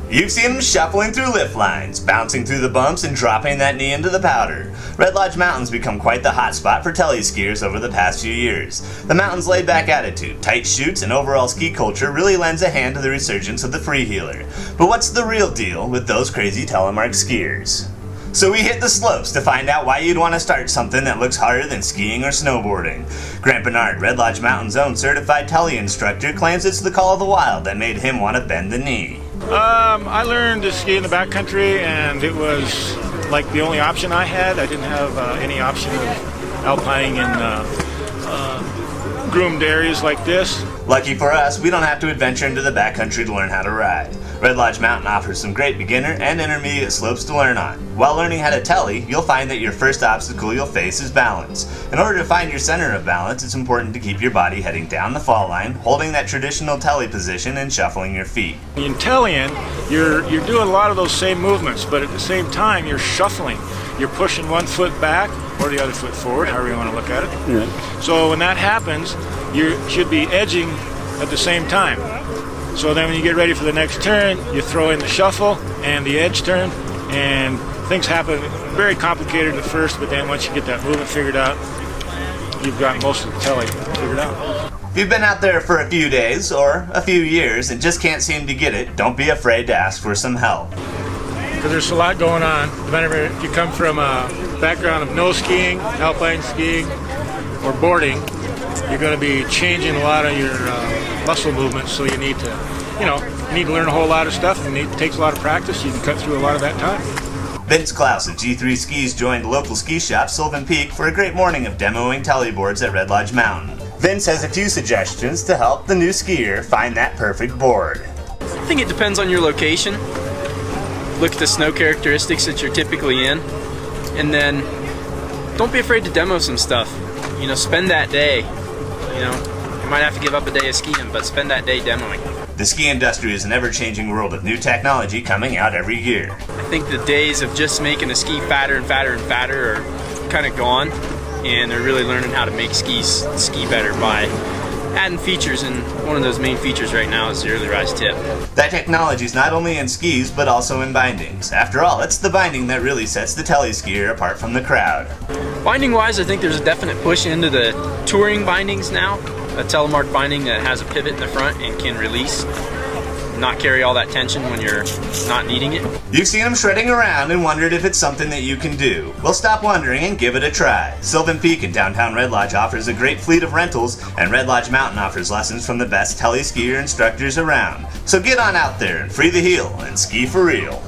You've seen them shuffling through lift lines, bouncing through the bumps and dropping that knee into the powder. Red Lodge Mountain's become quite the hotspot for tele-skiers over the past few years. The mountain's laid-back attitude, tight chutes, and overall ski culture really lends a hand to the resurgence of the freeheeler. But what's the real deal with those crazy telemarck skiers? So we hit the slopes to find out why you'd want to start something that looks harder than skiing or snowboarding. Grant Bernard, Red Lodge Mountain's own certified tele instructor, claims it's the call of the wild that made him want to bend the knee. I learned to ski in the backcountry, and it was like the only option I had. I didn't have any option of alpining in groomed areas like this. Lucky for us, we don't have to adventure into the backcountry to learn how to ride. Red Lodge Mountain offers some great beginner and intermediate slopes to learn on. While learning how to tele, you'll find that your first obstacle you'll face is balance. In order to find your center of balance, it's important to keep your body heading down the fall line, holding that traditional tele position and shuffling your feet. In teleing, you're doing a lot of those same movements, but at the same time you're shuffling. You're pushing one foot back or the other foot forward, however you want to look at it. Yeah. So when that happens, you should be edging at the same time. So then when you get ready for the next turn, you throw in the shuffle and the edge turn, and things happen very complicated at first, but then once you get that movement figured out, you've got most of the tele figured out. If you've been out there for a few days or a few years and just can't seem to get it, don't be afraid to ask for some help. Because there's a lot going on. No matter if you come from a background of no skiing, alpine skiing, or boarding, you're going to be changing a lot of your muscle movements, so you need to learn a whole lot of stuff, and it takes a lot of practice. You can cut through a lot of that time. Vince Klaus of G3 Skis joined local ski shop Sylvan Peak for a great morning of demoing teleboards at Red Lodge Mountain. Vince has a few suggestions to help the new skier find that perfect board. I think it depends on your location. Look at the snow characteristics that you're typically in, and then don't be afraid to demo some stuff. Spend that day. You might have to give up a day of skiing, but spend that day demoing. The ski industry is an ever-changing world of new technology coming out every year. I think the days of just making a ski fatter and fatter and fatter are kind of gone, and they're really learning how to make skis ski better by adding features, and one of those main features right now is the early rise tip. That technology is not only in skis, but also in bindings. After all, it's the binding that really sets the tele-skier apart from the crowd. Binding-wise, I think there's a definite push into the touring bindings now. A telemarck binding that has a pivot in the front and can release, not carry all that tension when you're not needing it. You've seen them shredding around and wondered if it's something that you can do. Well, stop wondering and give it a try. Sylvan Peak in downtown Red Lodge offers a great fleet of rentals, and Red Lodge Mountain offers lessons from the best tele-skier instructors around. So get on out there and free the heel and ski for real.